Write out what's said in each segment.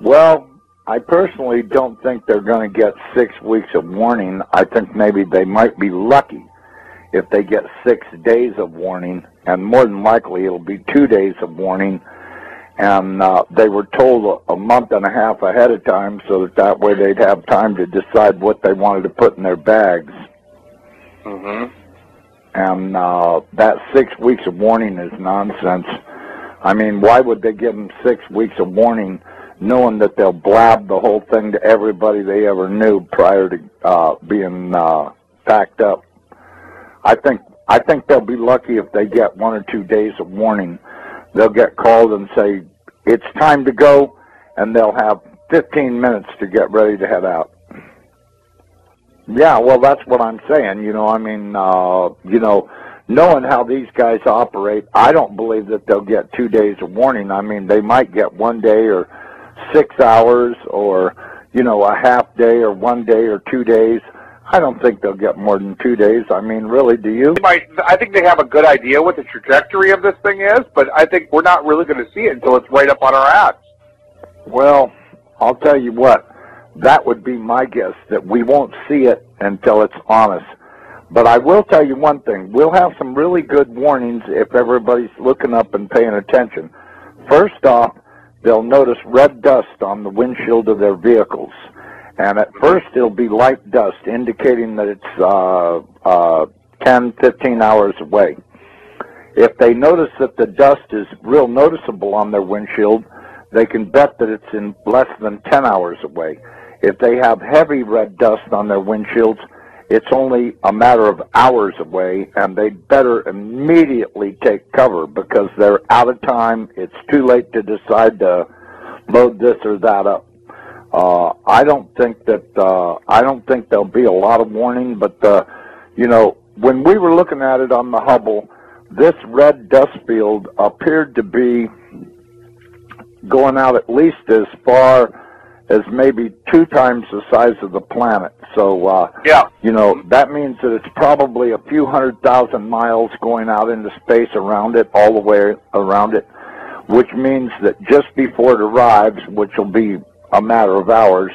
Well, I personally don't think they're going to get 6 weeks of warning. I think maybe they might be lucky if they get 6 days of warning, and more than likely it'll be 2 days of warning. And they were told a month and a half ahead of time so that way they'd have time to decide what they wanted to put in their bags. Mm-hmm. And that 6 weeks of warning is nonsense. I mean, why would they give them 6 weeks of warning knowing that they'll blab the whole thing to everybody they ever knew prior to being packed up? I think they'll be lucky if they get 1 or 2 days of warning. They'll get called and say, it's time to go, and they'll have 15 minutes to get ready to head out. Yeah, well, that's what I'm saying. I mean, knowing how these guys operate, I don't believe that they'll get 2 days of warning. I mean, they might get 1 day or 6 hours or, a half day or 1 day or 2 days. I don't think they'll get more than 2 days. I mean, really, do you? I think they have a good idea what the trajectory of this thing is, but I think we're not really going to see it until it's right up on our ass. Well, I'll tell you what. That would be my guess, that we won't see it until it's on us. But I will tell you one thing. We'll have some really good warnings if everybody's looking up and paying attention. First off, they'll notice red dust on the windshield of their vehicles. And at first, it'll be light dust, indicating that it's 10, 15 hours away. If they notice that the dust is real noticeable on their windshield, they can bet that it's in less than 10 hours away. If they have heavy red dust on their windshields, it's only a matter of hours away, and they'd better immediately take cover because they're out of time. It's too late to decide to load this or that up. I don't think there'll be a lot of warning, but when we were looking at it on the Hubble, this red dust field appeared to be going out at least as far as maybe 2 times the size of the planet. So, that means that it's probably a few 100,000 miles going out into space around it, all the way around it, which means that just before it arrives, which will be a matter of hours,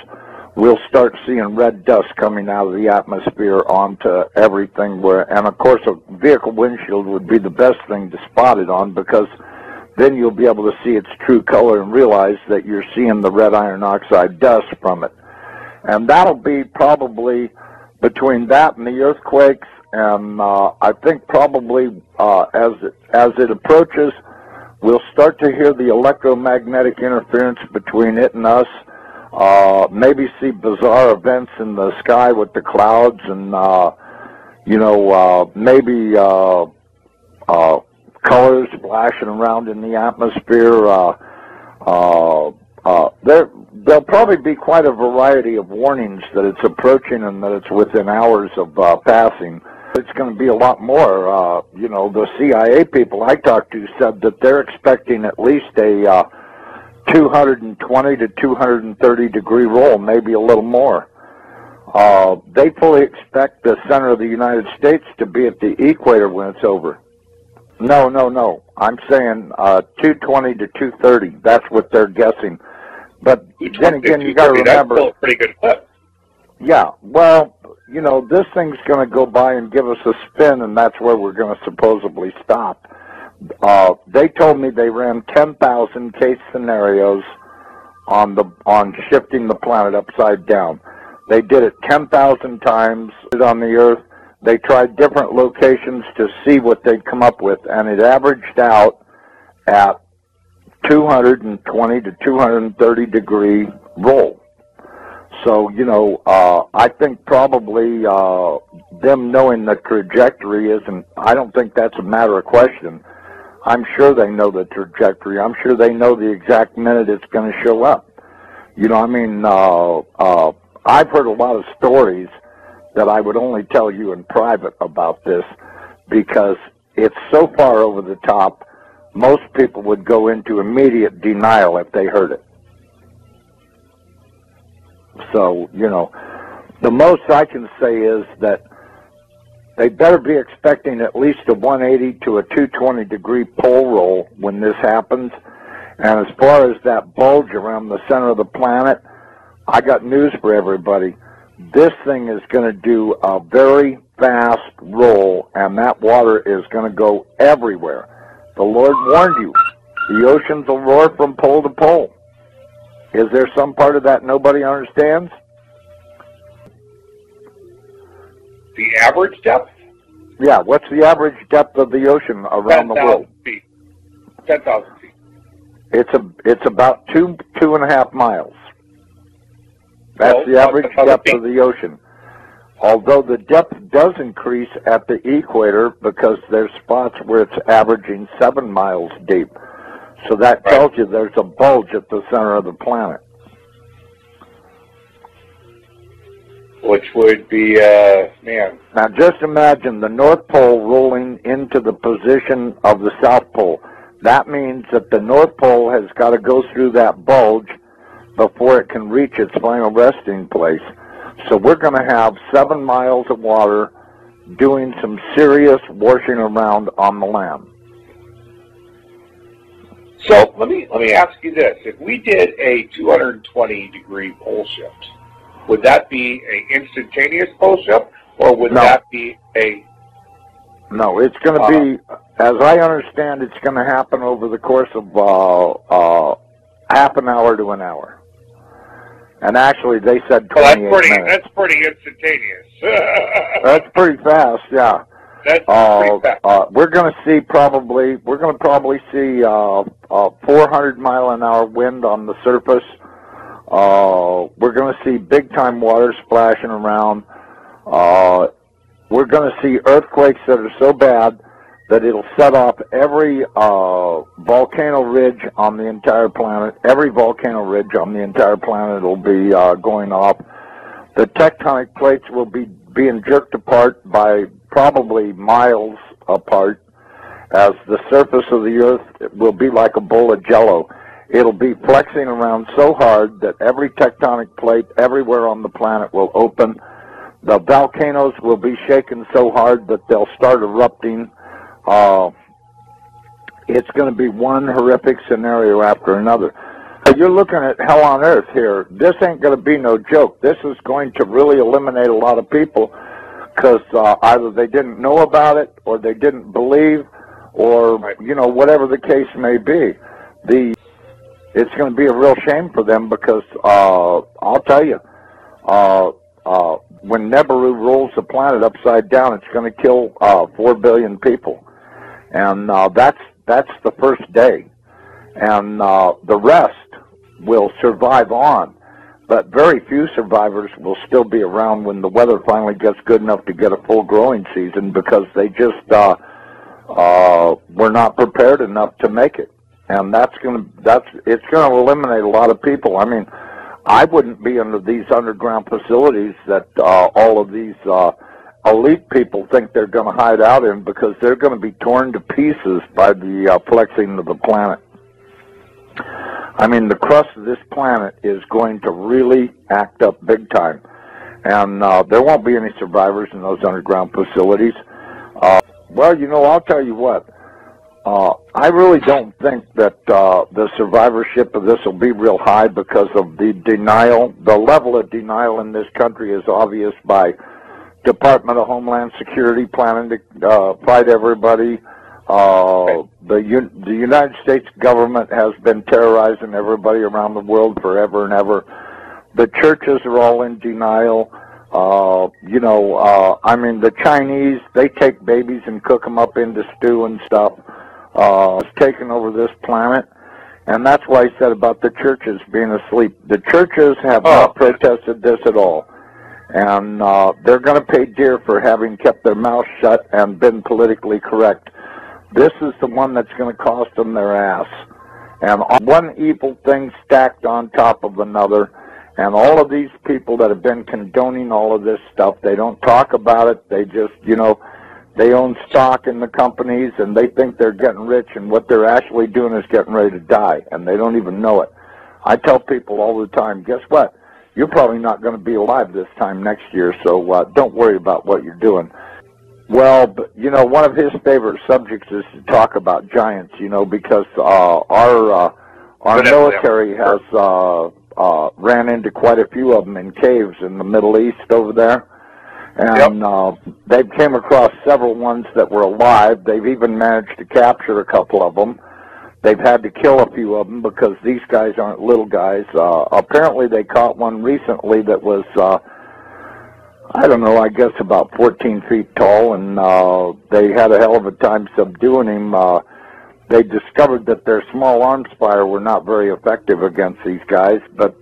we'll start seeing red dust coming out of the atmosphere onto everything. And of course, a vehicle windshield would be the best thing to spot it on, because then you'll be able to see its true color and realize that you're seeing the red iron oxide dust from it. And that'll be probably between that and the earthquakes, and I think probably as it approaches, we'll start to hear the electromagnetic interference between it and us, maybe see bizarre events in the sky with the clouds, and, maybe colors flashing around in the atmosphere. There'll probably be quite a variety of warnings that it's approaching and that it's within hours of passing. It's going to be a lot more. The CIA people I talked to said that they're expecting at least a 220 to 230 degree roll, maybe a little more. They fully expect the center of the United States to be at the equator when it's over. No. I'm saying 220 to 230. That's what they're guessing. But then again, you got to remember. That's still a pretty good clip. Yeah, well, this thing's going to go by and give us a spin, and that's where we're going to supposedly stop. They told me they ran 10,000 case scenarios on shifting the planet upside down. They did it 10,000 times on the Earth. They tried different locations to see what they'd come up with, and it averaged out at 220 to 230 degree roll. So, I think probably them knowing the trajectory isn't, I don't think that's a matter of question. I'm sure they know the trajectory. I'm sure they know the exact minute it's going to show up. I've heard a lot of stories that I would only tell you in private about this, because it's so far over the top, most people would go into immediate denial if they heard it. So, the most I can say is that they better be expecting at least a 180 to a 220 degree pole roll when this happens. And as far as that bulge around the center of the planet, I got news for everybody. This thing is going to do a very fast roll, and that water is going to go everywhere. The Lord warned you. The oceans will roar from pole to pole. Is there some part of that nobody understands? The average depth? Yeah, what's the average depth of the ocean around the world? 10,000 feet. 10,000 feet. It's about 2.5 miles. That's the average depth of the ocean. Although the depth does increase at the equator because there's spots where it's averaging 7 miles deep. So that tells you there's a bulge at the center of the planet. Which would be, man. Now just imagine the North Pole rolling into the position of the South Pole. That means that the North Pole has got to go through that bulge before it can reach its final resting place. So we're going to have 7 miles of water doing some serious washing around on the land. So let me ask you this: if we did a 220-degree pole shift, would that be an instantaneous pole shift, or would that be a? No, it's going to be, as I understand, it's going to happen over the course of half an hour to an hour. And actually, they said 28 minutes. That's pretty instantaneous. That's pretty fast, yeah. That's pretty fast. We're going to probably see 400-mile-an-hour wind on the surface. We're going to see big-time water splashing around. We're going to see earthquakes that are so bad that it'll set off every volcano ridge on the entire planet. Every volcano ridge on the entire planet will be going off. The tectonic plates will be being jerked apart by probably miles apart, as the surface of the earth will be like a bowl of jello. It'll be flexing around so hard that every tectonic plate everywhere on the planet will open. The volcanoes will be shaken so hard that they'll start erupting. It's going to be one horrific scenario after another. You're looking at hell on earth here. This ain't going to be no joke. This is going to really eliminate a lot of people because either they didn't know about it or they didn't believe, or whatever the case may be. It's going to be a real shame for them because I'll tell you, when Nibiru rolls the planet upside down, it's going to kill 4 billion people, and that's the first day, and the rest will survive on, but very few survivors will still be around when the weather finally gets good enough to get a full growing season, because they just were not prepared enough to make it, and it's going to eliminate a lot of people. I mean, I wouldn't be under these underground facilities that all of these elite people think they're going to hide out in, because they're going to be torn to pieces by the flexing of the planet. I mean, the crust of this planet is going to really act up big time, and there won't be any survivors in those underground facilities. Well, I'll tell you what. I really don't think that the survivorship of this will be real high because of the denial. The level of denial in this country is obvious by Department of Homeland Security planning to fight everybody. The United States government has been terrorizing everybody around the world forever and ever. The churches are all in denial. I mean, the Chinese, they take babies and cook them up into stew and stuff. It's taken over this planet, and that's why I said about the churches being asleep. The churches have not protested this at all, and they're going to pay dear for having kept their mouths shut and been politically correct. This is the one that's going to cost them their ass, and one evil thing stacked on top of another. And all of these people that have been condoning all of this stuff, they don't talk about it. They just, they own stock in the companies, and they think they're getting rich, and what they're actually doing is getting ready to die, and they don't even know it. I tell people all the time, guess what? You're probably not going to be alive this time next year, so don't worry about what you're doing. Well, but, one of his favorite subjects is to talk about giants, because our military has ran into quite a few of them in caves in the Middle East over there. And they've came across several ones that were alive. They've even managed to capture a couple of them. They've had to kill a few of them because these guys aren't little guys. Apparently they caught one recently that was, I don't know, I guess about 14 feet tall, and they had a hell of a time subduing him. They discovered that their small arms fire were not very effective against these guys, but,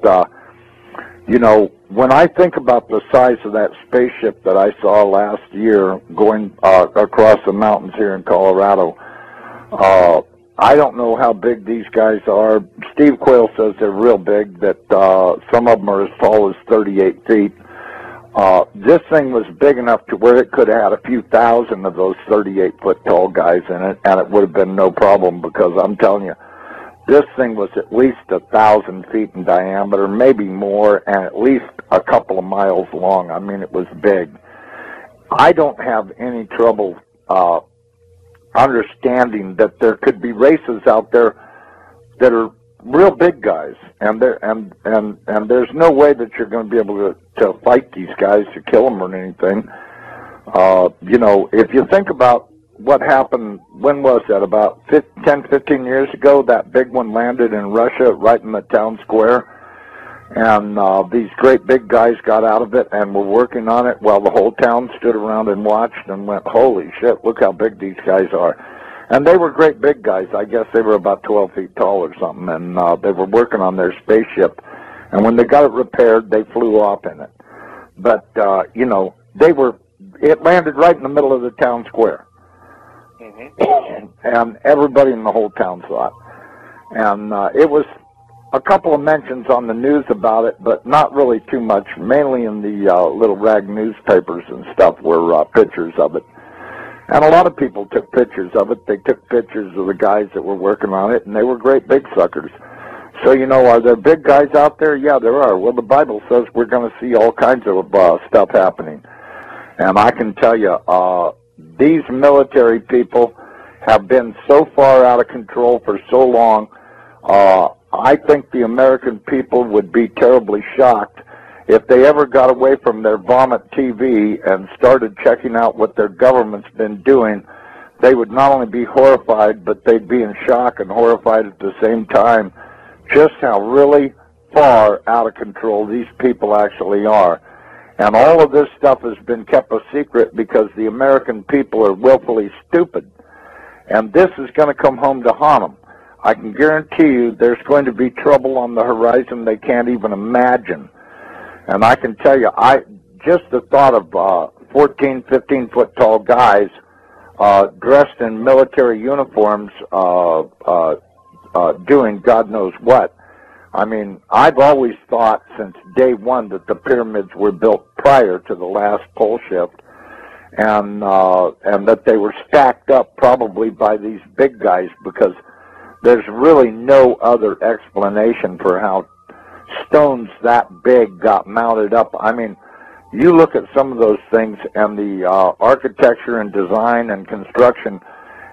you know, when I think about the size of that spaceship that I saw last year going across the mountains here in Colorado, I don't know how big these guys are. Steve Quayle says they're real big, that some of them are as tall as 38 feet. This thing was big enough to where it could have had a few thousand of those 38-foot tall guys in it, and it would have been no problem, because I'm telling you, this thing was at least 1,000 feet in diameter, maybe more, and at least a couple of miles long. I mean, it was big. I don't have any trouble understanding that there could be races out there that are real big guys, and there's no way that you're going to be able to fight these guys to kill them or anything. You know, if you think about what happened, when was that, about 10, 15 years ago, that big one landed in Russia right in the town square, and these great big guys got out of it and were working on it while the whole town stood around and watched and went, holy shit, look how big these guys are. And they were great big guys. I guess they were about 12 feet tall or something, and they were working on their spaceship. And when they got it repaired, they flew off in it. But, you know, it landed right in the middle of the town square. Mm-hmm. And everybody in the whole town saw it. And it was a couple of mentions on the news about it, but not really too much. Mainly in the little rag newspapers and stuff were pictures of it. And a lot of people took pictures of it. They took pictures of the guys that were working on it, and they were great big suckers. So, you know, are there big guys out there? Yeah, there are. Well, the Bible says we're going to see all kinds of stuff happening. And I can tell you, these military people have been so far out of control for so long, I think the American people would be terribly shocked if they ever got away from their vomit TV and started checking out what their government's been doing. They would not only be horrified, but they'd be in shock and horrified at the same time, just how really far out of control these people actually are. And all of this stuff has been kept a secret because the American people are willfully stupid. And this is going to come home to haunt them. I can guarantee you there's going to be trouble on the horizon they can't even imagine. And I can tell you, just the thought of 14, 15-foot tall guys dressed in military uniforms doing God knows what. I mean, I've always thought since day one that the pyramids were built prior to the last pole shift, and that they were stacked up probably by these big guys, because there's really no other explanation for how stones that big got mounted up. I mean, you look at some of those things, and the architecture and design and construction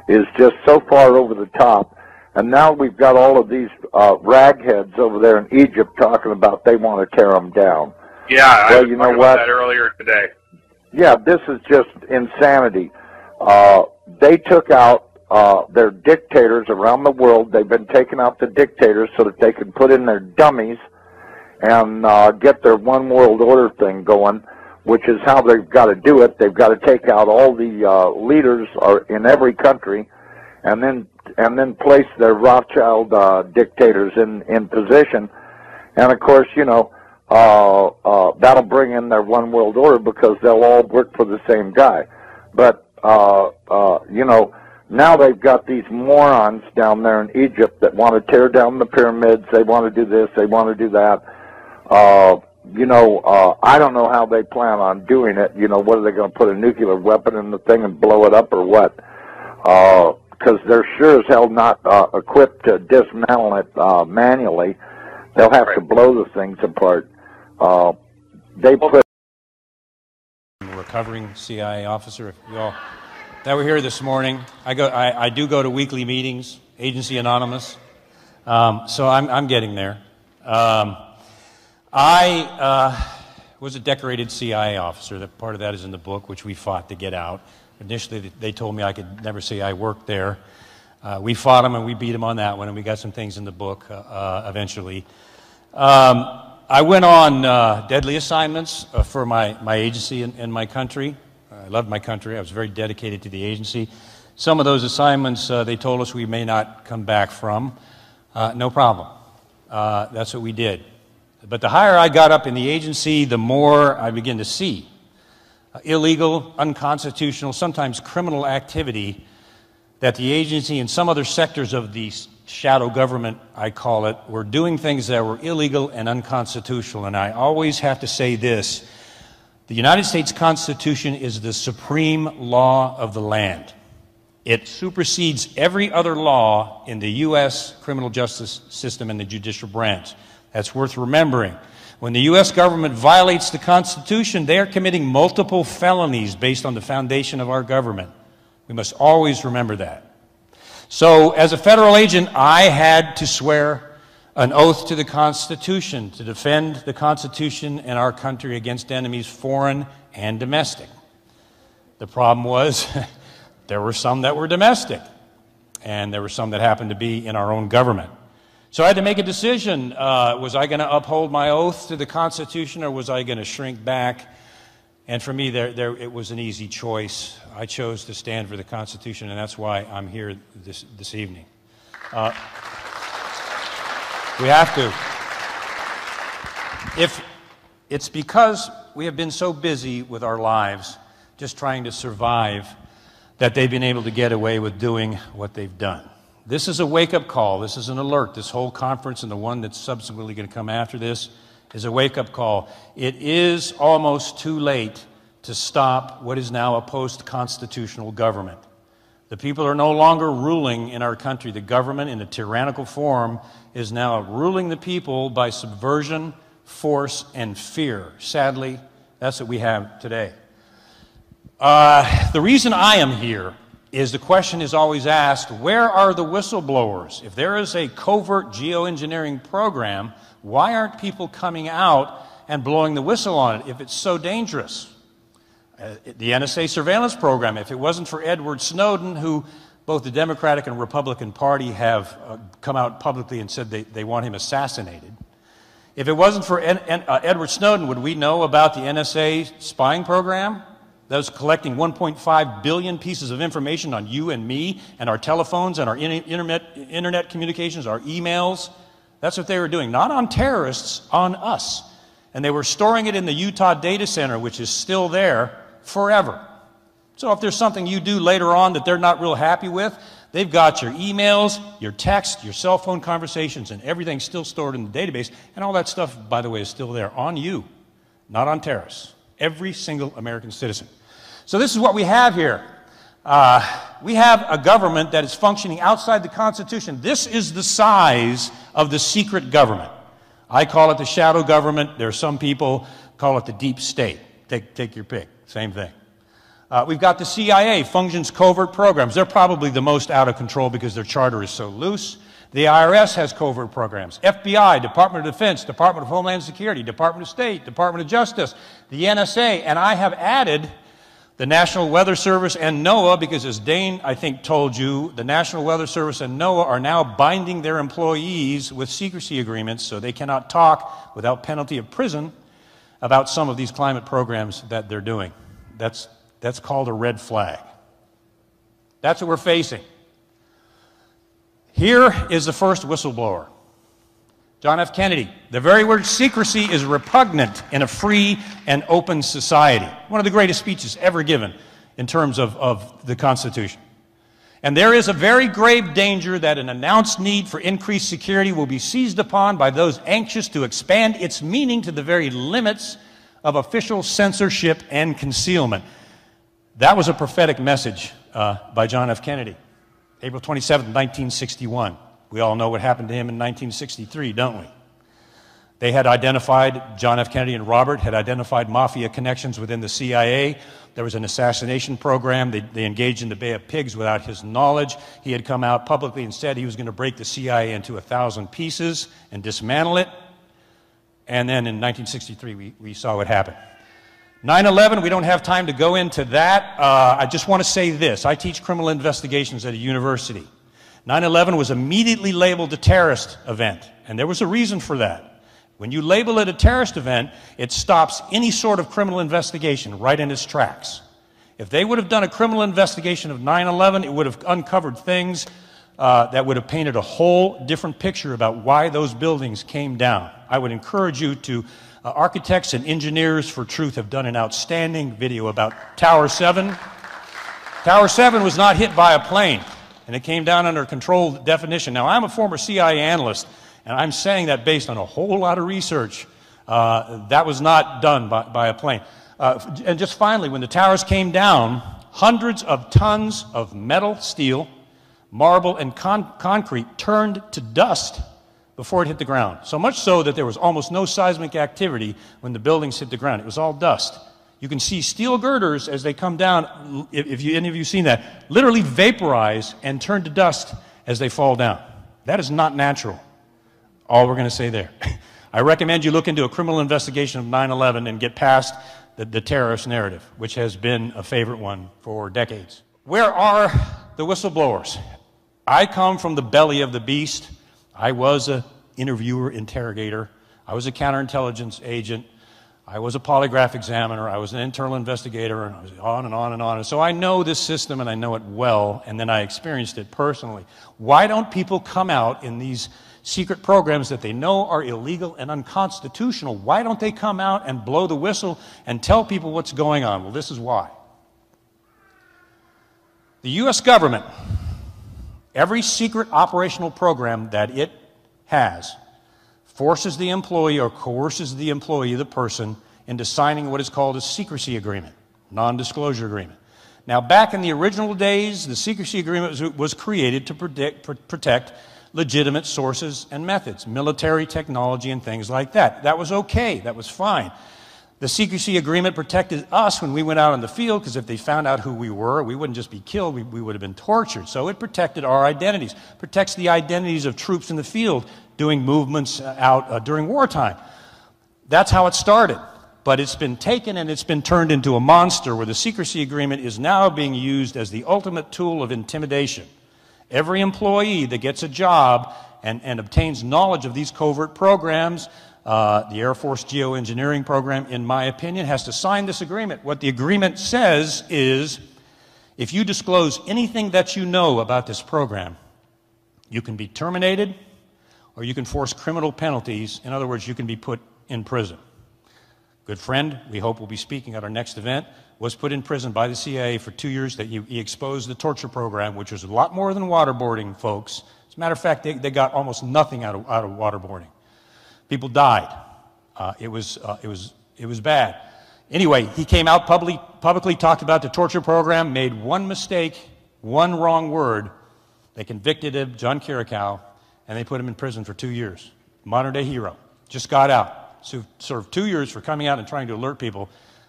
is just so far over the top. And now we've got all of these ragheads over there in Egypt talking about they want to tear them down. Yeah, well, I was talking about that earlier today. Yeah, this is just insanity. They took out their dictators around the world. They've been taking out the dictators so that they can put in their dummies and get their one world order thing going, which is how they've got to do it. They've got to take out all the leaders in every country, and then place their Rothschild dictators in position. And of course, you know, that'll bring in their one world order because they'll all work for the same guy. But you know, now they've got these morons down there in Egypt that want to tear down the pyramids. They want to do this. They want to do that. You know, I don't know how they plan on doing it. You know, what are they going to put a nuclear weapon in the thing and blow it up or what? Because they're sure as hell not equipped to dismantle it manually. They'll have to blow the things apart. They put I'm a recovering CIA officer. If you all that were here this morning, I do go to weekly meetings, Agency Anonymous. So I'm getting there. I was a decorated CIA officer. That part of that is in the book, which we fought to get out. Initially, they told me I could never say I worked there. We fought them and we beat them on that one, and we got some things in the book eventually. I went on deadly assignments for my agency and my country. I loved my country. I was very dedicated to the agency. Some of those assignments, they told us we may not come back from. No problem. That's what we did. But the higher I got up in the agency, the more I began to see illegal, unconstitutional, sometimes criminal activity that the agency and some other sectors of the shadow government, I call it, were doing things that were illegal and unconstitutional. And I always have to say this: the United States Constitution is the supreme law of the land. It supersedes every other law in the U.S. criminal justice system and the judicial branch. That's worth remembering. When the U.S. government violates the Constitution, they are committing multiple felonies based on the foundation of our government. We must always remember that. So, as a federal agent, I had to swear an oath to the Constitution to defend the Constitution and our country against enemies, foreign and domestic. The problem was there were some that were domestic, and there were some that happened to be in our own government. So I had to make a decision. Was I going to uphold my oath to the Constitution, or was I going to shrink back? And for me, it was an easy choice. I chose to stand for the Constitution, and that's why I'm here this evening. We have to. If it's because we have been so busy with our lives, just trying to survive, that they've been able to get away with doing what they've done. This is a wake-up call. This is an alert. This whole conference and the one that's subsequently going to come after this is a wake-up call. It is almost too late to stop what is now a post-constitutional government. The people are no longer ruling in our country. The government, in a tyrannical form, is now ruling the people by subversion, force, and fear. Sadly, that's what we have today. The reason I am here is the question is always asked, where are the whistleblowers? If there is a covert geoengineering program, why aren't people coming out and blowing the whistle on it if it's so dangerous? The NSA surveillance program, if it wasn't for Edward Snowden, who both the Democratic and Republican Party have come out publicly and said they want him assassinated. If it wasn't for Edward Snowden, would we know about the NSA spying program that was collecting 1.5 billion pieces of information on you and me and our telephones and our internet communications, our emails? That's what they were doing, not on terrorists, on us. And they were storing it in the Utah data center, which is still there forever. So if there's something you do later on that they're not real happy with, they've got your emails, your text, your cell phone conversations, and everything's still stored in the database. And all that stuff, by the way, is still there on you, not on terrorists. Every single American citizen. So this is what we have here. We have a government that is functioning outside the Constitution. This is the size of the secret government. I call it the shadow government. There are some people call it the deep state. Take your pick. Same thing. We've got the CIA, functions covert programs. They're probably the most out of control because their charter is so loose. The IRS has covert programs. FBI, Department of Defense, Department of Homeland Security, Department of State, Department of Justice, the NSA, and I have added the National Weather Service and NOAA, because as Dane, I think, told you, the National Weather Service and NOAA are now binding their employees with secrecy agreements so they cannot talk without penalty of prison about some of these climate programs that they're doing. That's called a red flag. That's what we're facing. Here is the first whistleblower, John F. Kennedy. The very word secrecy is repugnant in a free and open society. One of the greatest speeches ever given in terms of the Constitution. And there is a very grave danger that an announced need for increased security will be seized upon by those anxious to expand its meaning to the very limits of official censorship and concealment. That was a prophetic message by John F. Kennedy, April 27, 1961. We all know what happened to him in 1963, don't we? They had identified, John F. Kennedy and Robert had identified mafia connections within the CIA. There was an assassination program. They engaged in the Bay of Pigs without his knowledge. He had come out publicly and said he was going to break the CIA into 1,000 pieces and dismantle it. And then in 1963, we saw what happened. 9/11, we don't have time to go into that. I just want to say this. I teach criminal investigations at a university. 9/11 was immediately labeled a terrorist event, and there was a reason for that. When you label it a terrorist event, it stops any sort of criminal investigation right in its tracks. If they would have done a criminal investigation of 9/11, it would have uncovered things that would have painted a whole different picture about why those buildings came down. I would encourage you to, architects and engineers for truth have done an outstanding video about Tower 7. Tower 7 was not hit by a plane, and it came down under controlled definition. Now, I'm a former CIA analyst, and I'm saying that based on a whole lot of research. That was not done by a plane. And just finally, when the towers came down, hundreds of tons of metal, steel, marble, and concrete turned to dust before it hit the ground. So much so that there was almost no seismic activity when the buildings hit the ground. It was all dust. You can see steel girders as they come down, if any of you seen that, literally vaporize and turn to dust as they fall down. That is not natural. All we're going to say there. I recommend you look into a criminal investigation of 9/11 and get past the terrorist narrative, which has been a favorite one for decades. Where are the whistleblowers? I come from the belly of the beast. I was an interviewer, interrogator. I was a counterintelligence agent. I was a polygraph examiner. I was an internal investigator, and I was on and on and on. And so I know this system, and I know it well, and then I experienced it personally. Why don't people come out in these secret programs that they know are illegal and unconstitutional? Why don't they come out and blow the whistle and tell people what's going on? Well, this is why. The U.S. government, every secret operational program that it has, forces the employee or coerces the employee, the person, into signing what is called a secrecy agreement, non-disclosure agreement. Now, back in the original days, the secrecy agreement was created to protect legitimate sources and methods, military technology and things like that. That was okay. That was fine. The secrecy agreement protected us when we went out on the field, because if they found out who we were, we wouldn't just be killed, we would have been tortured. So it protected our identities, protects the identities of troops in the field doing movements out during wartime. That's how it started. But it's been taken and it's been turned into a monster where the secrecy agreement is now being used as the ultimate tool of intimidation. Every employee that gets a job and obtains knowledge of these covert programs, the Air Force geoengineering program, in my opinion, has to sign this agreement. What the agreement says is, if you disclose anything that you know about this program, you can be terminated or you can force criminal penalties. In other words, you can be put in prison. Good friend, we hope will be speaking at our next event, was put in prison by the CIA for 2 years. That he exposed the torture program, which was a lot more than waterboarding, folks. As a matter of fact, they got almost nothing out of waterboarding. People died. It was bad. Anyway, he came out publicly talked about the torture program, made one mistake, one wrong word. They convicted him, John Kirikow, and they put him in prison for 2 years. Modern-day hero. Just got out. So served 2 years for coming out and trying to alert people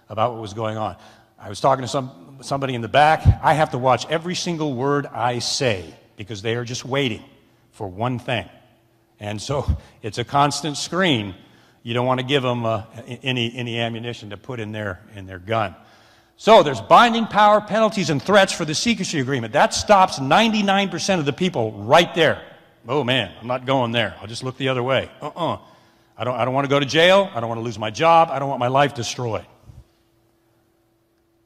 about what was going on. I was talking to somebody in the back. I have to watch every single word I say because they are just waiting for one thing. And so it's a constant screen. You don't want to give them any ammunition to put in their gun. So there's binding power, penalties, and threats for the secrecy agreement. That stops 99% of the people right there. Oh man, I'm not going there. I'll just look the other way. I don't want to go to jail. I don't want to lose my job. I don't want my life destroyed.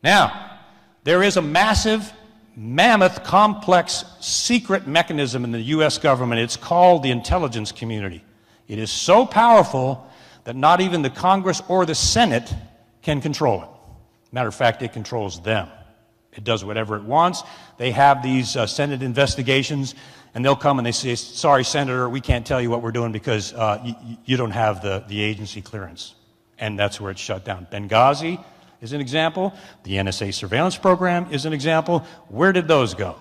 Now, there is a massive, mammoth, complex, secret mechanism in the U.S. government. It's called the intelligence community. It is so powerful that not even the Congress or the Senate can control it. Matter of fact, it controls them. It does whatever it wants. They have these Senate investigations, and they'll come and they say, sorry, Senator, we can't tell you what we're doing because you don't have the agency clearance. And that's where it's shut down. Benghazi is an example. The NSA surveillance program is an example. Where did those go?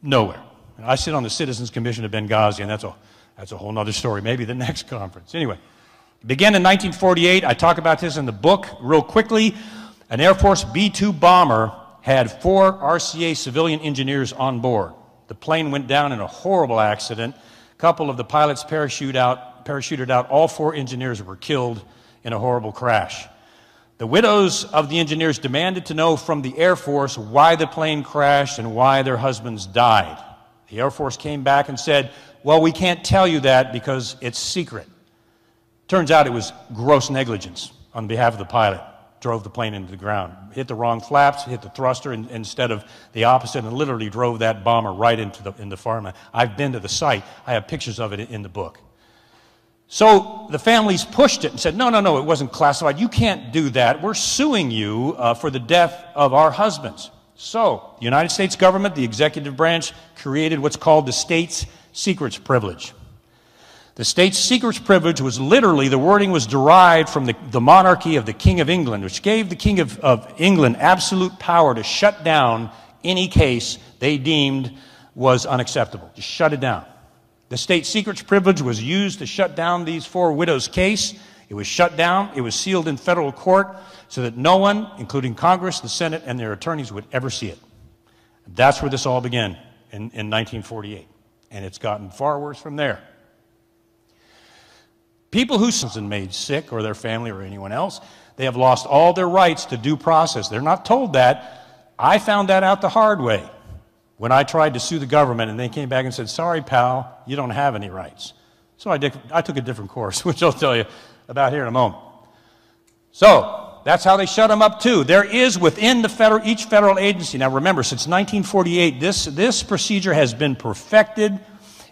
Nowhere. I sit on the Citizens Commission of Benghazi, and that's a whole other story, maybe the next conference. Anyway, It began in 1948. I talk about this in the book real quickly. An Air Force B-2 bomber had 4 RCA civilian engineers on board. The plane went down in a horrible accident. A couple of the pilots parachuted out. All 4 engineers were killed in a horrible crash. The widows of the engineers demanded to know from the Air Force why the plane crashed and why their husbands died. The Air Force came back and said, well, we can't tell you that because it's secret. Turns out it was gross negligence on behalf of the pilot. Drove the plane into the ground. Hit the wrong flaps, hit the thruster instead of the opposite, and literally drove that bomber right into the farmland. I've been to the site. I have pictures of it in the book. So the families pushed it and said, no, it wasn't classified. You can't do that. We're suing you for the death of our husbands. So the United States government, the executive branch, created what's called the state's secrets privilege. The state's secrets privilege was literally, the wording was derived from the monarchy of the King of England, which gave the King of England absolute power to shut down any case they deemed was unacceptable. Just shut it down. The state secrets privilege was used to shut down these 4 widows' case. It was shut down. It was sealed in federal court so that no one, including Congress, the Senate, and their attorneys, would ever see it. That's where this all began in 1948. And it's gotten far worse from there. People who been made sick, or their family or anyone else, they have lost all their rights to due process. They're not told that. I found that out the hard way when I tried to sue the government, and they came back and said, sorry, pal, you don't have any rights. So I took a different course, which I'll tell you about here in a moment. So that's how they shut them up too. There is within each federal agency, now remember, since 1948, this procedure has been perfected.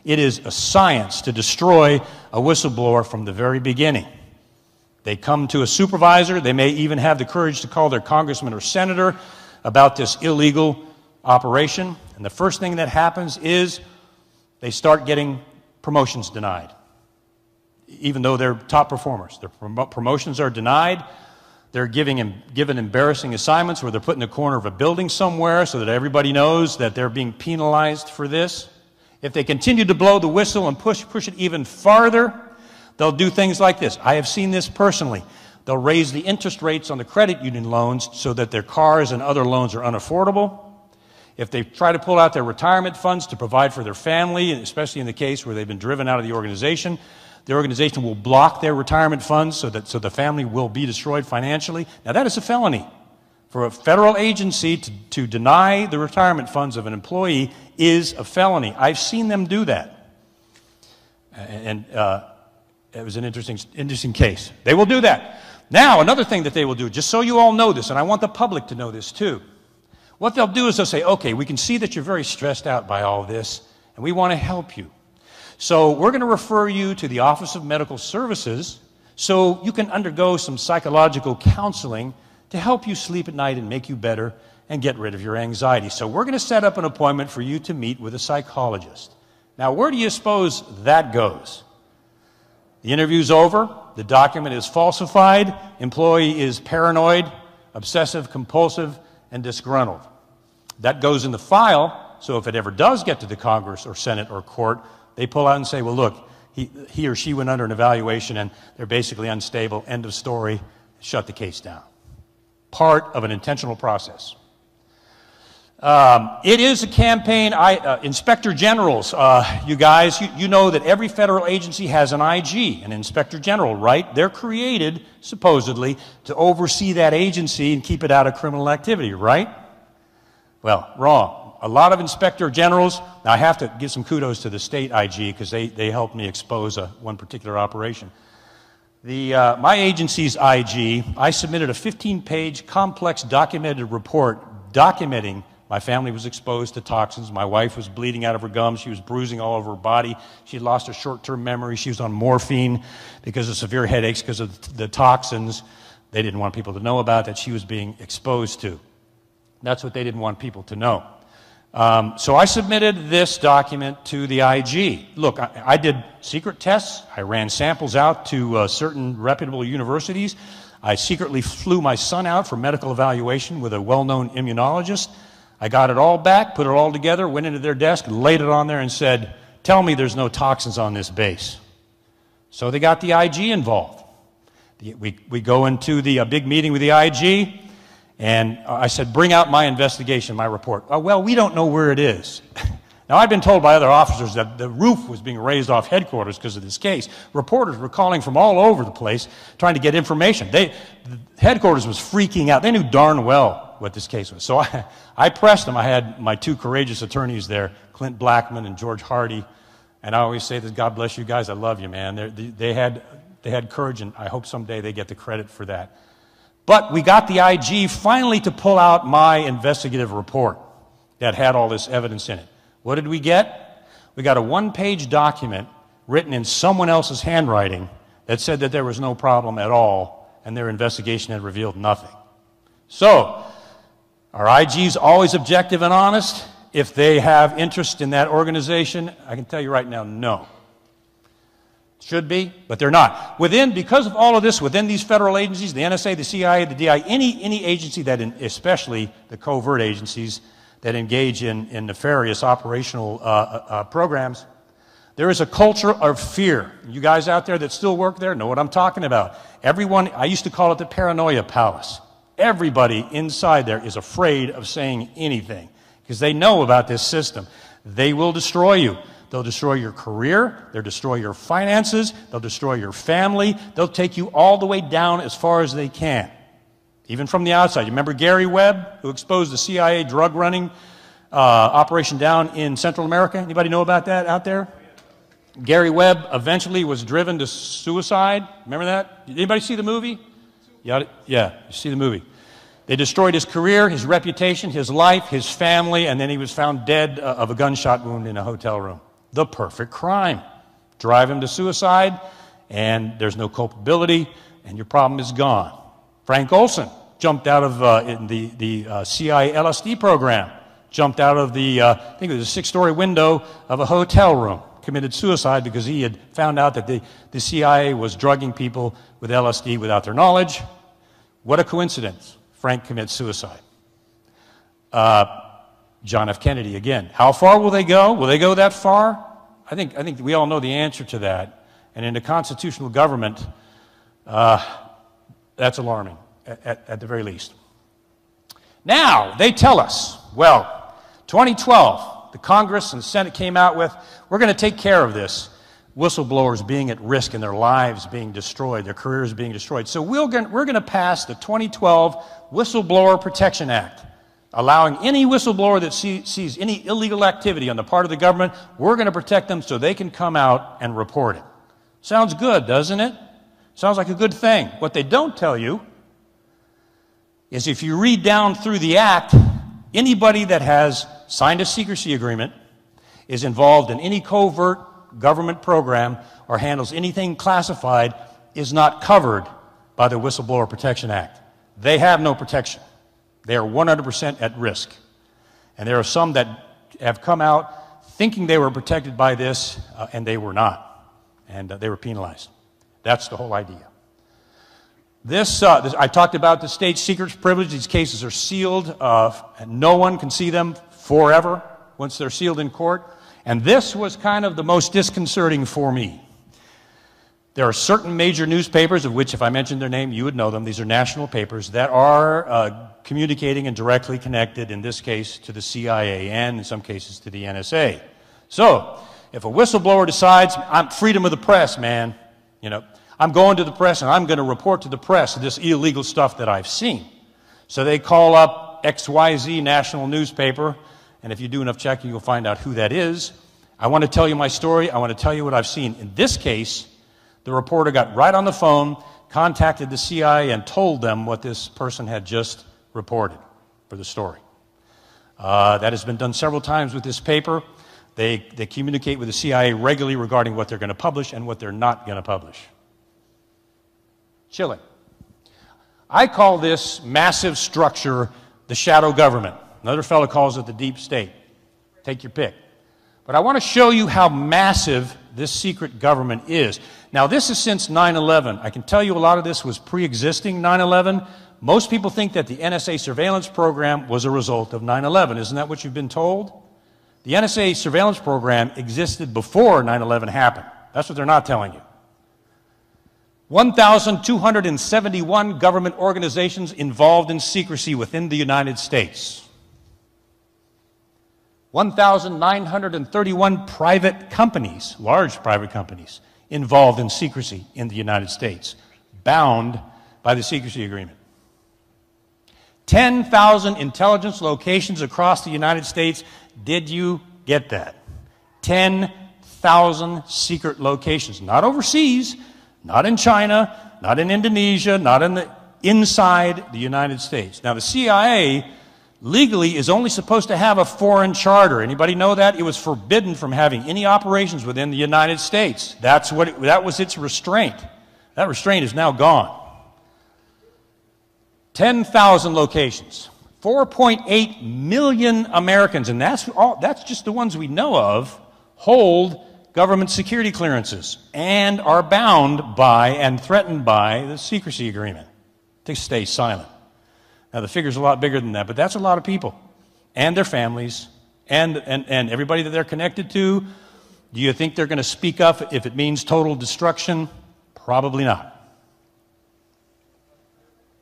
It is a science to destroy a whistleblower from the very beginning. They come to a supervisor. They may even have the courage to call their congressman or senator about this illegal operation. And the first thing that happens is they start getting promotions denied, even though they're top performers. Their promotions are denied. They're given embarrassing assignments where they're put in the corner of a building somewhere so that everybody knows that they're being penalized for this. If they continue to blow the whistle and push it even farther, they'll do things like this. I have seen this personally. They'll raise the interest rates on the credit union loans so that their cars and other loans are unaffordable. If they try to pull out their retirement funds to provide for their family, especially in the case where they've been driven out of the organization will block their retirement funds so the family will be destroyed financially. Now that is a felony. For a federal agency to deny the retirement funds of an employee is a felony. I've seen them do that. And it was an interesting case. They will do that. Now, another thing that they will do, just so you all know this, and I want the public to know this too, what they'll do is they'll say, okay, we can see that you're very stressed out by all this, and we want to help you. So we're going to refer you to the Office of Medical Services so you can undergo some psychological counseling to help you sleep at night and make you better and get rid of your anxiety. So we're going to set up an appointment for you to meet with a psychologist. Now, where do you suppose that goes? The interview's over, the document is falsified, employee is paranoid, obsessive, compulsive, and disgruntled. That goes in the file, so if it ever does get to the Congress or Senate or court, they pull out and say, well, look, he or she went under an evaluation and they're basically unstable, end of story, shut the case down. Part of an intentional process. It is a campaign. Inspector generals, you guys, you know that every federal agency has an IG, an inspector general, right? They're created, supposedly, to oversee that agency and keep it out of criminal activity, right? Well, wrong. A lot of inspector generals, now I have to give some kudos to the state IG because they helped me expose one particular operation. My agency's IG, I submitted a 15-page complex documented report documenting my family was exposed to toxins. My wife was bleeding out of her gums. She was bruising all over her body. She had lost her short-term memory. She was on morphine because of severe headaches because of the toxins they didn't want people to know about that she was being exposed to. That's what they didn't want people to know. So I submitted this document to the IG. Look, I did secret tests. I ran samples out to certain reputable universities. I secretly flew my son out for medical evaluation with a well-known immunologist. I got it all back, put it all together, went into their desk, laid it on there and said, tell me there's no toxins on this base. So they got the IG involved. We go into the big meeting with the IG, and I said, bring out my investigation, my report. Oh, well, we don't know where it is. Now, I've been told by other officers that the roof was being raised off headquarters because of this case. Reporters were calling from all over the place trying to get information. The headquarters was freaking out. They knew darn well what this case was. So I pressed them. I had my two courageous attorneys there, Clint Blackman and George Hardy. And I always say that, God bless you guys. I love you, man. They had courage, and I hope someday they get the credit for that. But we got the IG finally to pull out my investigative report that had all this evidence in it. What did we get? We got a one-page document written in someone else's handwriting that said that there was no problem at all, and their investigation had revealed nothing. So, are IGs always objective and honest? If they have interest in that organization, I can tell you right now, no. Should be, but they're not. Because of all of this, within these federal agencies, the NSA, the CIA, the DI, any agency that, especially the covert agencies that engage in nefarious operational programs, there is a culture of fear. You guys out there that still work there know what I'm talking about. Everyone, I used to call it the paranoia palace. Everybody inside there is afraid of saying anything because they know about this system. They will destroy you. They'll destroy your career. They'll destroy your finances. They'll destroy your family. They'll take you all the way down as far as they can, even from the outside. You remember Gary Webb, who exposed the CIA drug running operation down in Central America? Anybody know about that out there? Gary Webb eventually was driven to suicide. Remember that? Did anybody see the movie? Yeah, you see the movie. They destroyed his career, his reputation, his life, his family, and then he was found dead of a gunshot wound in a hotel room. The perfect crime. Drive him to suicide, and there's no culpability, and your problem is gone. Frank Olson jumped out of the CIA LSD program, jumped out of I think it was a 6-story window of a hotel room, committed suicide because he had found out that the CIA was drugging people with LSD without their knowledge. What a coincidence. Frank commits suicide. John F. Kennedy, again. How far will they go? Will they go that far? I think we all know the answer to that. And in a constitutional government, that's alarming, at the very least. Now, they tell us, 2012, the Congress and Senate came out with, we're going to take care of this. Whistleblowers being at risk and their lives being destroyed, their careers being destroyed. So we're going to pass the 2012 Whistleblower Protection Act, allowing any whistleblower that sees any illegal activity on the part of the government, we're going to protect them so they can come out and report it. Sounds good, doesn't it? Sounds like a good thing. What they don't tell you is if you read down through the act, anybody that has signed a secrecy agreement, is involved in any covert government program, or handles anything classified, is not covered by the Whistleblower Protection Act. They have no protection. They are 100% at risk. And there are some that have come out thinking they were protected by this, and they were not. And they were penalized. That's the whole idea. I talked about the state secrets privilege. These cases are sealed, and no one can see them forever once they're sealed in court. And this was kind of the most disconcerting for me. There are certain major newspapers, of which if I mentioned their name, you would know them. These are national papers that are communicating and directly connected, in this case, to the CIA and in some cases to the NSA. So, if a whistleblower decides, I'm freedom of the press, man, I'm going to the press and I'm going to report to the press this illegal stuff that I've seen. So they call up XYZ national newspaper, and if you do enough checking, you'll find out who that is. I want to tell you my story. I want to tell you what I've seen. In this case, the reporter got right on the phone, contacted the CIA, and told them what this person had just reported for the story. That has been done several times with this paper. They communicate with the CIA regularly regarding what they're going to publish and what they're not going to publish. Chilling. I call this massive structure the shadow government. Another fellow calls it the deep state. Take your pick. But I want to show you how massive this secret government is. Now, this is since 9/11. I can tell you a lot of this was pre-existing 9/11. Most people think that the NSA surveillance program was a result of 9/11. Isn't that what you've been told? The NSA surveillance program existed before 9/11 happened. That's what they're not telling you. 1,271 government organizations involved in secrecy within the United States. 1,931 private companies, large private companies, involved in secrecy in the United States, bound by the secrecy agreement. 10,000 intelligence locations across the United States. Did you get that? 10,000 secret locations, not overseas, not in China, not in Indonesia, not inside the United States. Now, the CIA legally is only supposed to have a foreign charter. Anybody know that? It was forbidden from having any operations within the United States. That was its restraint. That restraint is now gone. 10,000 locations, 4.8 million Americans, and that's just the ones we know of, hold government security clearances and are bound by and threatened by the secrecy agreement to stay silent. Now, the figure's a lot bigger than that, but that's a lot of people and their families and everybody that they're connected to. Do you think they're going to speak up if it means total destruction? Probably not.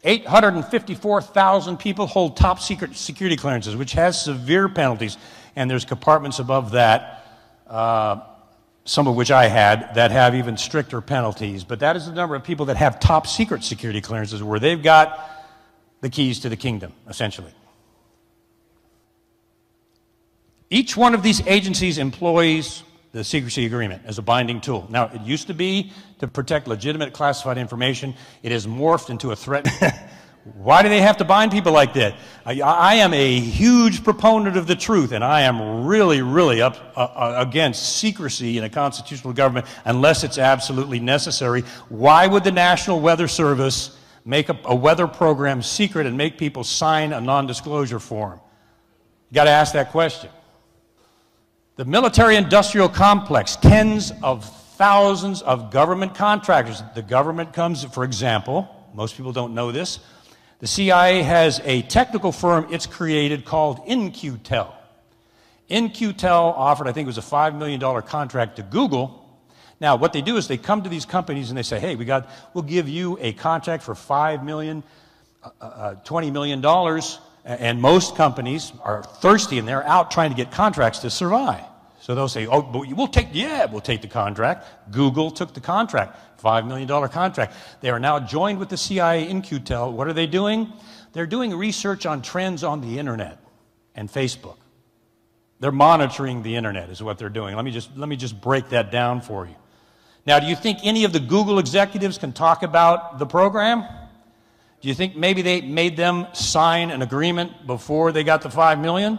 854,000 people hold top secret security clearances, which has severe penalties, and there's compartments above that, some of which I had, that have even stricter penalties. But that is the number of people that have top secret security clearances, where they've got the keys to the kingdom, essentially. Each one of these agencies employs the secrecy agreement as a binding tool. Now, it used to be to protect legitimate classified information. It has morphed into a threat. Why do they have to bind people like that? I am a huge proponent of the truth, and I am really, really up against secrecy in a constitutional government unless it's absolutely necessary. Why would the National Weather Service make a weather program secret and make people sign a non-disclosure form? You got to ask that question. The military-industrial complex, tens of thousands of government contractors. The government comes, for example, most people don't know this, the CIA has a technical firm it's created called In-Q-Tel. In-Q-Tel offered, I think it was a $5 million contract to Google. Now, what they do is they come to these companies and they say, hey, we'll give you a contract for $5 million, $20 million, and most companies are thirsty and they're out trying to get contracts to survive. So they'll say, oh, but we'll take the contract. Google took the contract, $5 million contract. They are now joined with the CIA in Q-Tel. What are they doing? They're doing research on trends on the internet and Facebook. They're monitoring the internet is what they're doing. Let me just break that down for you. Now, do you think any of the Google executives can talk about the program? Do you think maybe they made them sign an agreement before they got the $5 million?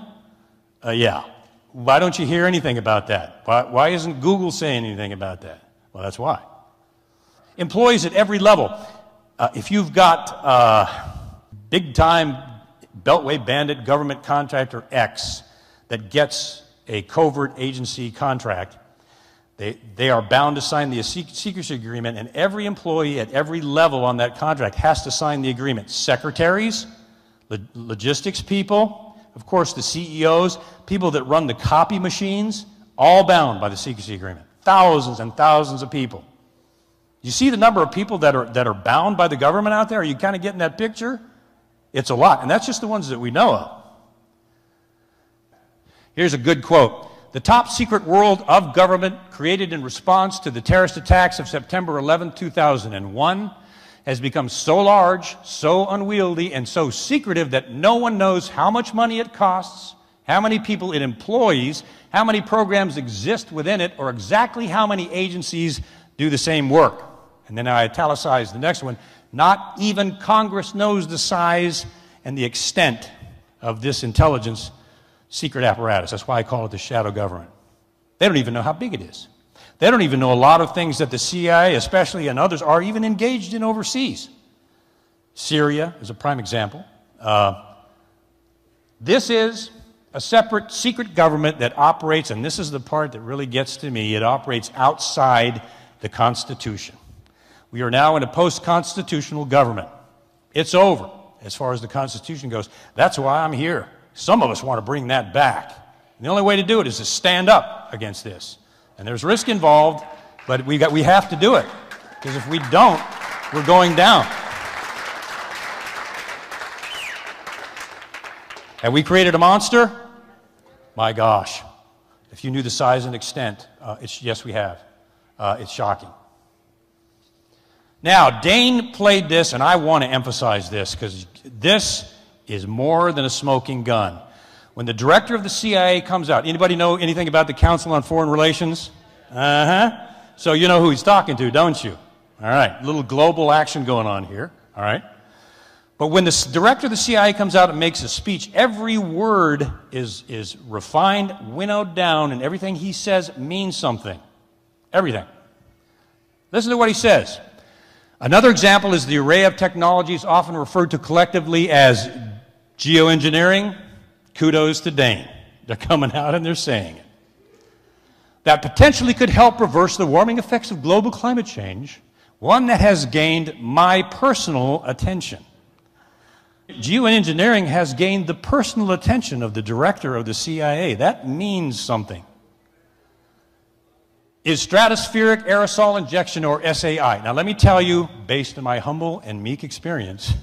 Yeah. Why don't you hear anything about that? Why isn't Google saying anything about that? Well, that's why. Employees at every level. If you've got big-time Beltway bandit government contractor X that gets a covert agency contract, they are bound to sign the secrecy agreement, and every employee at every level on that contract has to sign the agreement. Secretaries, logistics people, of course the CEOs, people that run the copy machines, all bound by the secrecy agreement. Thousands and thousands of people. You see the number of people that are bound by the government out there? Are you kind of getting that picture? It's a lot, and that's just the ones that we know of. Here's a good quote. The top secret world of government created in response to the terrorist attacks of September 11, 2001 has become so large, so unwieldy, and so secretive that no one knows how much money it costs, how many people it employs, how many programs exist within it, or exactly how many agencies do the same work. And then I italicized the next one. Not even Congress knows the size and the extent of this intelligence secret apparatus. That's why I call it the shadow government. They don't even know how big it is. They don't even know a lot of things that the CIA, especially, and others are even engaged in overseas. Syria is a prime example. This is a separate secret government that operates, and this is the part that really gets to me, it operates outside the Constitution. We are now in a post-constitutional government. It's over as far as the Constitution goes. That's why I'm here. Some of us want to bring that back. And the only way to do it is to stand up against this. And there's risk involved, but we have to do it. Because if we don't, we're going down. Have we created a monster? My gosh. If you knew the size and extent, yes, we have. It's shocking. Now, Dane played this, and I want to emphasize this, because this is more than a smoking gun. When the director of the CIA comes out, anybody know anything about the Council on Foreign Relations? Uh-huh. So you know who he's talking to, don't you? All right, a little global action going on here, all right? But when the director of the CIA comes out and makes a speech, every word is refined, winnowed down, and everything he says means something. Everything. Listen to what he says. Another example is the array of technologies often referred to collectively as geoengineering. Kudos to Dane. They're coming out and they're saying it. That potentially could help reverse the warming effects of global climate change, one that has gained my personal attention. Geoengineering has gained the personal attention of the director of the CIA. That means something. Is stratospheric aerosol injection, or SAI. Now let me tell you, based on my humble and meek experience,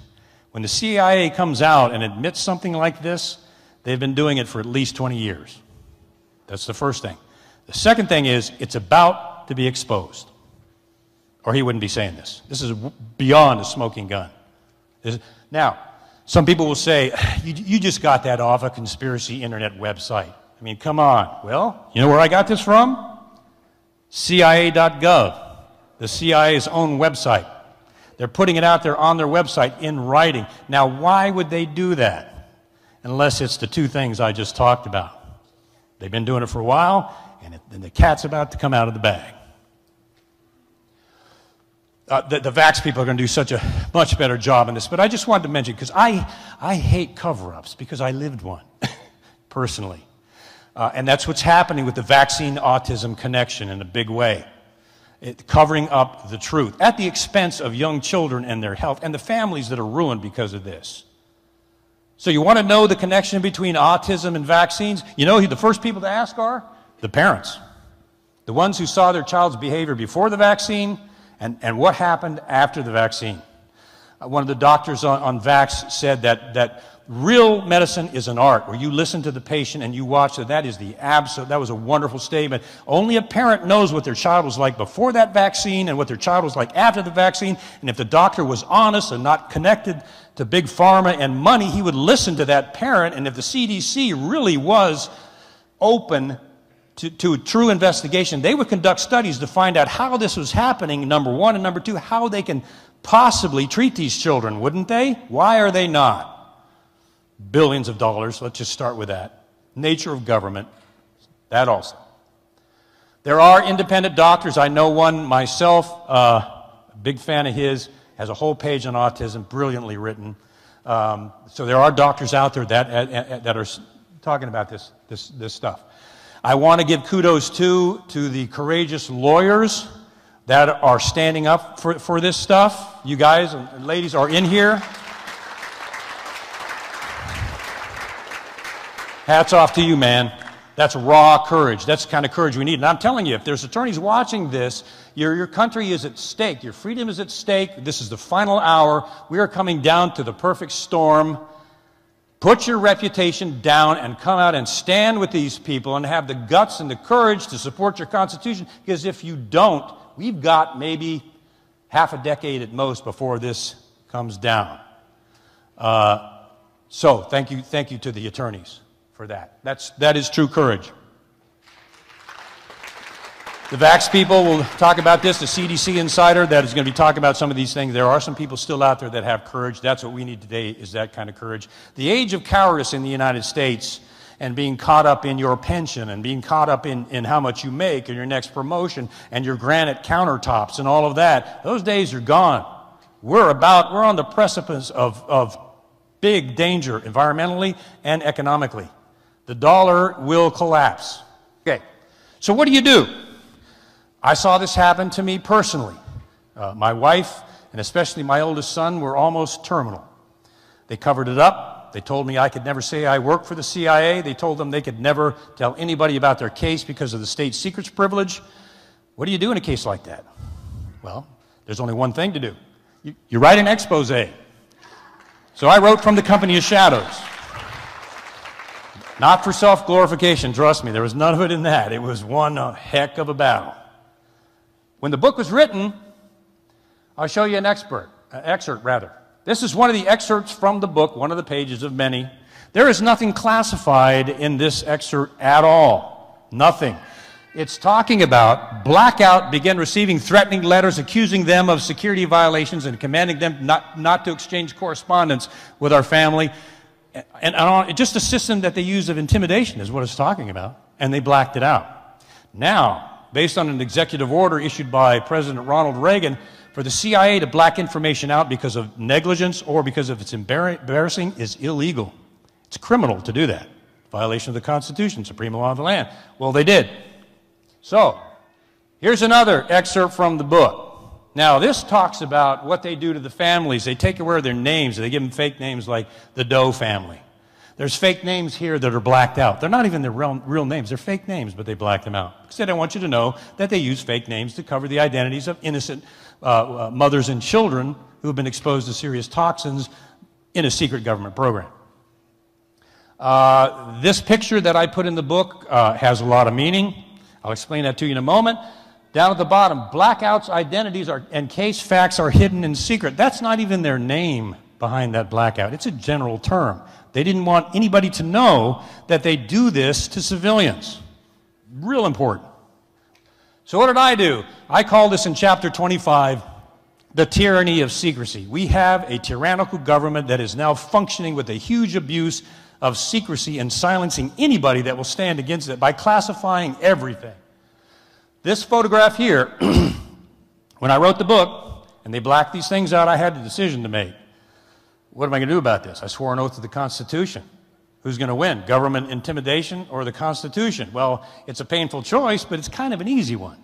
when the CIA comes out and admits something like this, they've been doing it for at least 20 years. That's the first thing. The second thing is, it's about to be exposed. Or he wouldn't be saying this. This is beyond a smoking gun. Now, some people will say, you just got that off a conspiracy internet website. I mean, come on. Well, you know where I got this from? CIA.gov, the CIA's own website. They're putting it out there on their website in writing. Now, why would they do that? Unless it's the two things I just talked about. They've been doing it for a while, and the cat's about to come out of the bag. The vax people are going to do such a much better job in this, but I just wanted to mention, because I hate cover-ups, because I lived one, personally. And that's what's happening with the vaccine-autism connection in a big way. Covering up the truth at the expense of young children and their health, and the families that are ruined because of this. So you want to know the connection between autism and vaccines? You know who the first people to ask are? The parents. The ones who saw their child's behavior before the vaccine, and what happened after the vaccine. One of the doctors on Vax said that real medicine is an art, where you listen to the patient and you watch it. That is the absolute, that was a wonderful statement. Only a parent knows what their child was like before that vaccine and what their child was like after the vaccine. And if the doctor was honest and not connected to big pharma and money, he would listen to that parent. And if the CDC really was open to a true investigation, they would conduct studies to find out how this was happening, number one, and number two, how they can possibly treat these children, wouldn't they? Why are they not? Billions of dollars, let's just start with that. Nature of government, that also. There are independent doctors. I know one myself, a big fan of his, has a whole page on autism, brilliantly written. So there are doctors out there that are talking about this stuff. I want to give kudos to the courageous lawyers that are standing up for this stuff. You guys and ladies are in here. Hats off to you, man. That's raw courage. That's the kind of courage we need. And I'm telling you, if there's attorneys watching this, your country is at stake. Your freedom is at stake. This is the final hour. We are coming down to the perfect storm. Put your reputation down and come out and stand with these people and have the guts and the courage to support your Constitution, because if you don't, we've got maybe half a decade at most before this comes down. So thank you to the attorneys for that. That is true courage. The Vax people will talk about this. The CDC insider that is going to be talking about some of these things. There are some people still out there that have courage. That's what we need today, is that kind of courage. The age of cowardice in the United States, and being caught up in your pension, and being caught up in how much you make, and your next promotion, and your granite countertops, and all of that, those days are gone. We're on the precipice of big danger environmentally and economically. The dollar will collapse. Okay, so what do? I saw this happen to me personally. My wife, and especially my oldest son, were almost terminal. They covered it up. They told me I could never say I worked for the CIA. They told them they could never tell anybody about their case because of the state secrets privilege. What do you do in a case like that? Well, There's only one thing to do. You write an expose. So I wrote From the Company of Shadows. Not for self-glorification, trust me. There was none of it in that. It was one heck of a battle. When the book was written, I'll show you an excerpt. This is one of the excerpts from the book, one of the pages of many. There is nothing classified in this excerpt at all. Nothing. It's talking about Blackout began receiving threatening letters accusing them of security violations and commanding them not to exchange correspondence with our family. And just a system that they use of intimidation is what it's talking about. And they blacked it out. Now, based on an executive order issued by President Ronald Reagan, for the CIA to black information out because of negligence or because of it's embarrassing is illegal. It's criminal to do that. Violation of the Constitution, supreme law of the land. Well, they did. So, here's another excerpt from the book. Now, this talks about what they do to the families. They take away their names. They give them fake names like the Doe family. There's fake names here that are blacked out. They're not even their real names. They're fake names, but they black them out. Because they don't want you to know that they use fake names to cover the identities of innocent mothers and children who have been exposed to serious toxins in a secret government program. This picture that I put in the book has a lot of meaning. I'll explain that to you in a moment. Down at the bottom, Blackout's identities and case facts are hidden in secret. That's not even their name behind that blackout. It's a general term. They didn't want anybody to know that they do this to civilians. Real important. So what did I do? I call this in chapter 25, the tyranny of secrecy. We have a tyrannical government that is now functioning with a huge abuse of secrecy and silencing anybody that will stand against it by classifying everything. This photograph here, when I wrote the book and they blacked these things out, I had a decision to make. What am I going to do about this? I swore an oath to the Constitution. Who's going to win, government intimidation or the Constitution? Well, it's a painful choice, but it's kind of an easy one.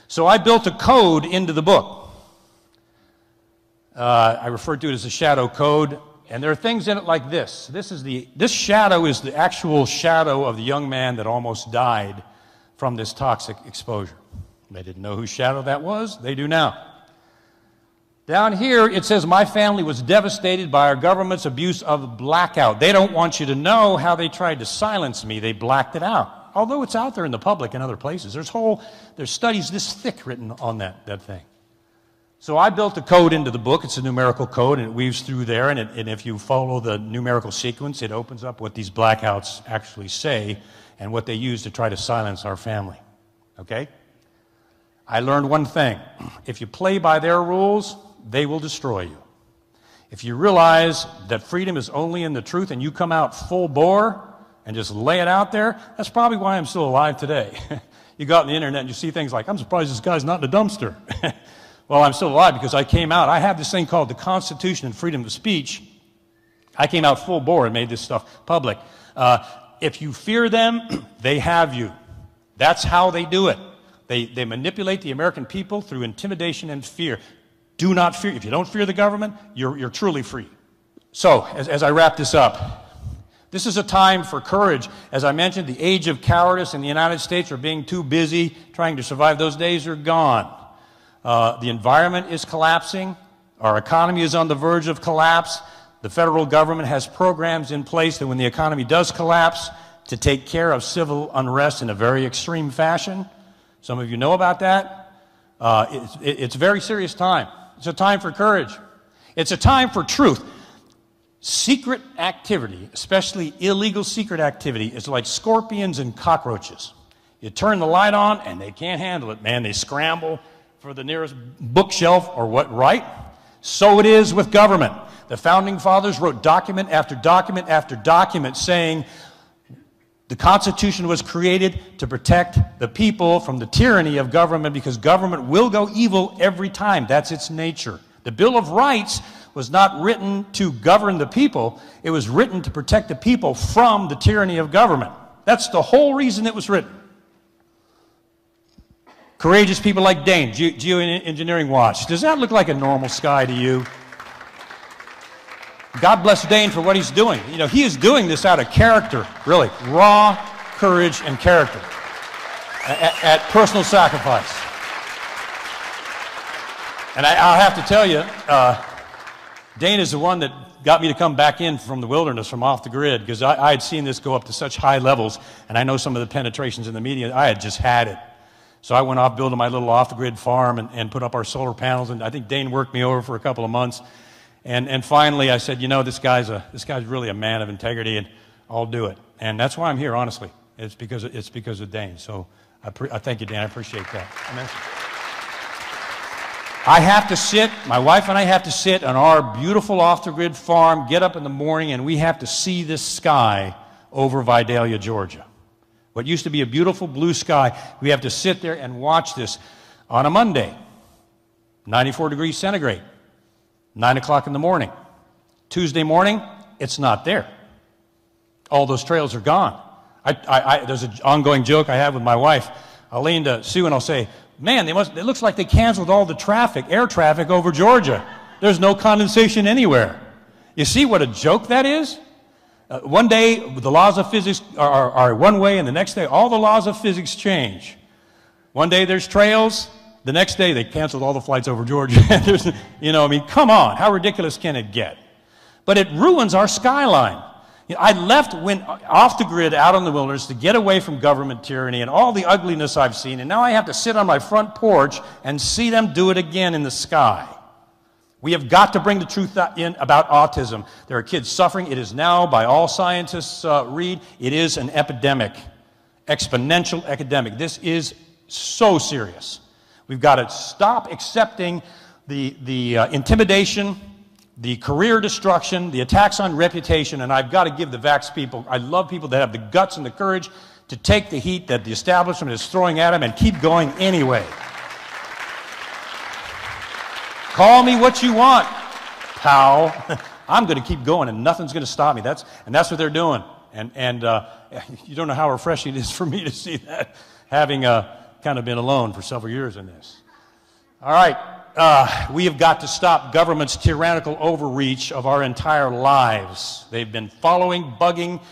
So I built a code into the book. I refer to it as a shadow code, and there are things in it like this. This shadow is the actual shadow of the young man that almost died from this toxic exposure. They didn't know whose shadow that was. They do now. Down here, it says, my family was devastated by our government's abuse of blackout. They don't want you to know how they tried to silence me. They blacked it out. Although it's out there in the public in other places. There's studies this thick written on that thing. So I built a code into the book. It's a numerical code, and it weaves through there. And if you follow the numerical sequence, it opens up what these blackouts actually say and what they use to try to silence our family. Okay? I learned one thing. If you play by their rules, they will destroy you. If you realize that freedom is only in the truth and you come out full bore and just lay it out there, that's probably why I'm still alive today. You go out on the internet and you see things like, I'm surprised this guy's not in a dumpster. Well, I'm still alive because I came out. I have this thing called the Constitution and freedom of speech. I came out full bore and made this stuff public. If you fear them, they have you. That's how they do it. They manipulate the American people through intimidation and fear. Do not fear. If you don't fear the government, you're truly free. So, as I wrap this up, this is a time for courage. As I mentioned, the age of cowardice in the United States or being too busy trying to survive, those days are gone. The environment is collapsing. Our economy is on the verge of collapse. The federal government has programs in place that when the economy does collapse, to take care of civil unrest in a very extreme fashion. Some of you know about that. It's a very serious time. It's a time for courage. It's a time for truth. Secret activity, especially illegal secret activity, is like scorpions and cockroaches. You turn the light on and they can't handle it, man. They scramble for the nearest bookshelf or what, right? So it is with government. The Founding Fathers wrote document after document after document saying the Constitution was created to protect the people from the tyranny of government because government will go evil every time. That's its nature. The Bill of Rights was not written to govern the people. It was written to protect the people from the tyranny of government. That's the whole reason it was written. Courageous people like Dane, Geoengineering Watch. Does that look like a normal sky to you? God bless Dane for what he's doing. You know, he is doing this out of character, really. Raw courage and character at personal sacrifice. And I'll have to tell you, Dane is the one that got me to come back in from the wilderness, from off the grid, because I had seen this go up to such high levels, and I know some of the penetrations in the media. I had just had it. So I went off building my little off-the-grid farm and put up our solar panels, and I think Dane worked me over for a couple of months. And finally I said, you know, this guy's really a man of integrity, and I'll do it. And that's why I'm here, honestly. It's because of Dane. So I thank you, Dane. I appreciate that. Amen. I have to sit, my wife and I have to sit on our beautiful off-the-grid farm, get up in the morning, and we have to see this sky over Vidalia, Georgia. What used to be a beautiful blue sky, we have to sit there and watch this on a Monday, 94 degrees centigrade, 9 o'clock in the morning. Tuesday morning, it's not there. All those trails are gone. There's an ongoing joke I have with my wife. I'll lean to Sue and I'll say, man, it looks like they canceled all the traffic, air traffic over Georgia. There's no condensation anywhere. You see what a joke that is? One day, the laws of physics are one way, and the next day, all the laws of physics change. One day, there's trails. The next day, they canceled all the flights over Georgia. I mean, come on. How ridiculous can it get? But it ruins our skyline. I went off the grid out in the wilderness to get away from government tyranny and all the ugliness I've seen, and now I have to sit on my front porch and see them do it again in the sky. We have got to bring the truth in about autism. There are kids suffering. It is now, by all scientists read, it is an epidemic, exponential epidemic. This is so serious. We've got to stop accepting the intimidation, the career destruction, the attacks on reputation, and I've got to give the vax people, I love people that have the guts and the courage to take the heat that the establishment is throwing at them and keep going anyway. Call me what you want, pal. I'm going to keep going, and nothing's going to stop me. That's what they're doing. And you don't know how refreshing it is for me to see that, having kind of been alone for several years in this. All right, we have got to stop government's tyrannical overreach of our entire lives. They've been following, bugging,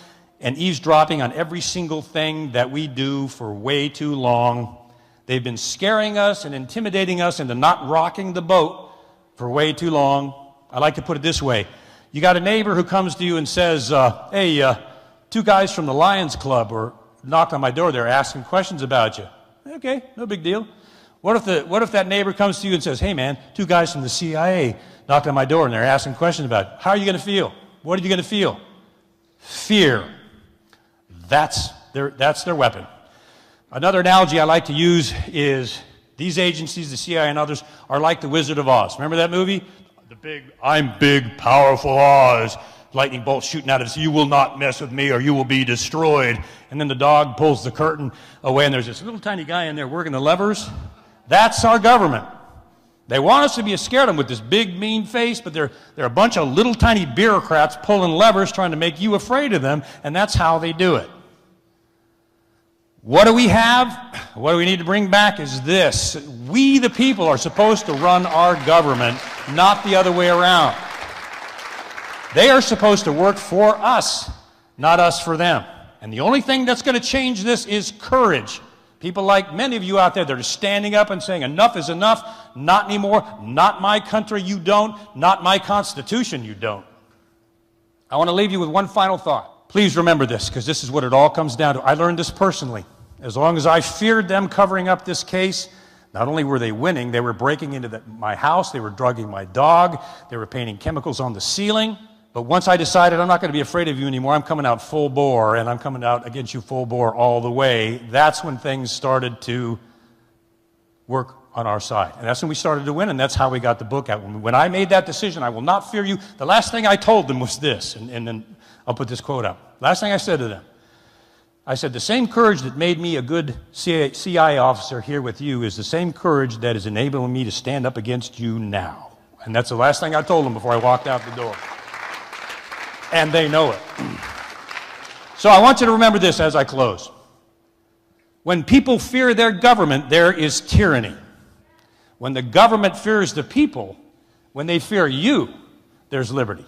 and eavesdropping on every single thing that we do for way too long. They've been scaring us and intimidating us into not rocking the boat for way too long. I like to put it this way. You got a neighbor who comes to you and says, hey, two guys from the Lions Club were knocked on my door. They're asking questions about you. Okay, no big deal. What if that neighbor comes to you and says, hey, man, two guys from the CIA knocked on my door and they're asking questions about you. How are you going to feel? What are you going to feel? Fear. That's their weapon. Another analogy I like to use is these agencies, the CIA and others, are like the Wizard of Oz. Remember that movie? I'm big, powerful Oz. Lightning bolts shooting out of us. You will not mess with me or you will be destroyed. And then the dog pulls the curtain away and there's this little tiny guy in there working the levers. That's our government. They want us to be scared of them with this big, mean face, but they're a bunch of little tiny bureaucrats pulling levers trying to make you afraid of them, and that's how they do it. What do we have? What do we need to bring back is this. We, the people, are supposed to run our government, not the other way around. They are supposed to work for us, not us for them. And the only thing that's going to change this is courage. People like many of you out there that are standing up and saying, enough is enough, not anymore, not my country, you don't, not my Constitution, you don't. I want to leave you with one final thought. Please remember this, because this is what it all comes down to. I learned this personally. As long as I feared them covering up this case, not only were they winning, they were breaking into my house, they were drugging my dog, they were painting chemicals on the ceiling. But once I decided I'm not going to be afraid of you anymore, I'm coming out full bore, and I'm coming out against you full bore all the way, that's when things started to work on our side. And that's when we started to win, and that's how we got the book out. When I made that decision, I will not fear you, the last thing I told them was this, and then I'll put this quote up. Last thing I said to them, I said, the same courage that made me a good CIA officer here with you is the same courage that is enabling me to stand up against you now. And that's the last thing I told them before I walked out the door. And they know it. So I want you to remember this as I close. When people fear their government, there is tyranny. When the government fears the people, when they fear you, there's liberty.